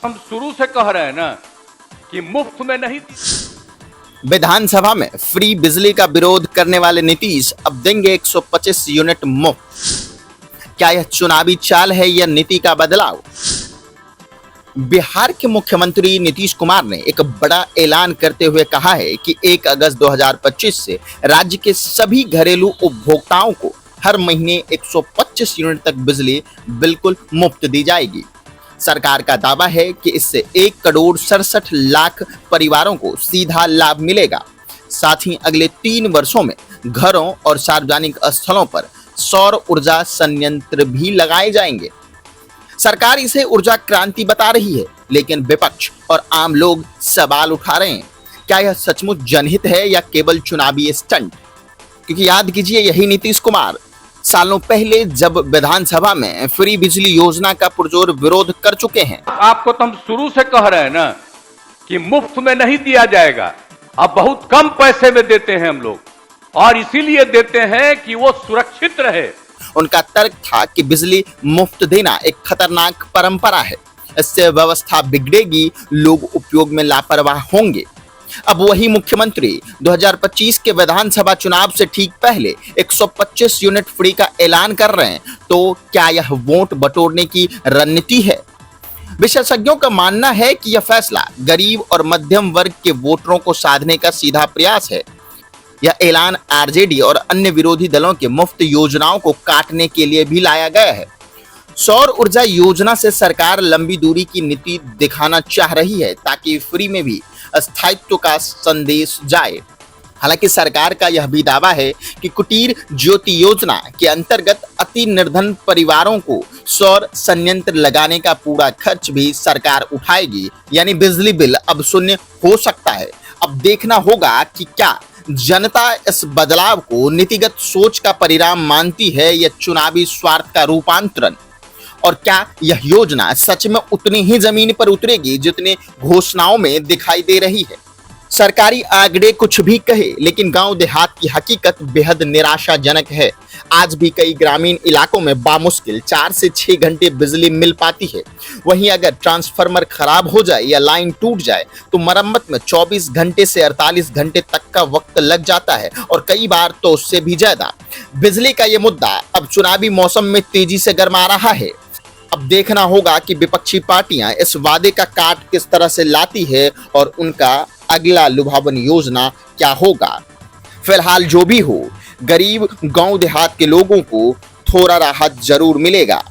हम शुरू से कह रहे हैं ना कि मुफ्त में नहीं। विधानसभा में फ्री बिजली का विरोध करने वाले नीतीश अब देंगे 125 यूनिट मुफ्त। क्या यह चुनावी चाल है या नीति का बदलाव? बिहार के मुख्यमंत्री नीतीश कुमार ने एक बड़ा ऐलान करते हुए कहा है कि 1 अगस्त 2025 से राज्य के सभी घरेलू उपभोक्ताओं को हर महीने 125 यूनिट तक बिजली बिल्कुल मुफ्त दी जाएगी। सरकार का दावा है कि इससे 1,67,00,000 परिवारों को सीधा लाभ मिलेगा। साथ ही अगले 3 वर्षों में घरों और सार्वजनिक स्थलों पर सौर ऊर्जा संयंत्र भी लगाए जाएंगे। सरकार इसे ऊर्जा क्रांति बता रही है, लेकिन विपक्ष और आम लोग सवाल उठा रहे हैं, क्या यह सचमुच जनहित है या केवल चुनावी स्टंट? क्योंकि याद कीजिए, यही नीतीश कुमार सालों पहले जब विधानसभा में फ्री बिजली योजना का पुरजोर विरोध कर चुके हैं। आपको तो हम शुरू से कह रहे हैं ना कि मुफ्त में नहीं दिया जाएगा, अब बहुत कम पैसे में देते हैं हम लोग, और इसीलिए देते हैं कि वो सुरक्षित रहे। उनका तर्क था कि बिजली मुफ्त देना एक खतरनाक परंपरा है, इससे व्यवस्था बिगड़ेगी, लोग उपयोग में लापरवाह होंगे। अब वही मुख्यमंत्री 2025 के विधानसभा चुनाव से ठीक पहले 125 यूनिट फ्री का ऐलान कर रहे हैं, तो क्या यह वोट बटोरने की रणनीति है? विशेषज्ञों का मानना है कि यह फैसला गरीब और मध्यम वर्ग के वोटरों को साधने का सीधा प्रयास है। यह ऐलान आरजेडी और अन्य विरोधी दलों के मुफ्त योजनाओं को काटने के लिए भी लाया गया है। सौर ऊर्जा योजना से सरकार लंबी दूरी की नीति दिखाना चाह रही है, ताकि फ्री में भी स्थायित्व का संदेश जाए। हालांकि सरकार का यह भी दावा है कि कुटीर ज्योति योजना के अंतर्गत अति निर्धन परिवारों को सौर संयंत्र लगाने का पूरा खर्च भी सरकार उठाएगी, यानी बिजली बिल अब शून्य हो सकता है। अब देखना होगा कि क्या जनता इस बदलाव को नीतिगत सोच का परिणाम मानती है या चुनावी स्वार्थ का रूपांतरण, और क्या यह योजना सच में उतनी ही जमीन पर उतरेगी जितने घोषणाओं में दिखाई दे रही है। सरकारी आंकड़े कुछ भी कहे, लेकिन गांव देहात की हकीकत बेहद निराशाजनक है। आज भी कई ग्रामीण इलाकों में बामुश्किल 4 से 6 घंटे बिजली मिल पाती है। वहीं अगर ट्रांसफार्मर खराब हो जाए या लाइन टूट जाए तो मरम्मत में 24 घंटे से 48 घंटे तक का वक्त लग जाता है, और कई बार तो उससे भी ज्यादा। बिजली का ये मुद्दा अब चुनावी मौसम में तेजी से गर्मा रहा है। अब देखना होगा कि विपक्षी पार्टियां इस वादे का काट किस तरह से लाती है और उनका अगला लुभावन योजना क्या होगा। फिलहाल जो भी हो, गरीब गांव देहात के लोगों को थोड़ा राहत जरूर मिलेगा।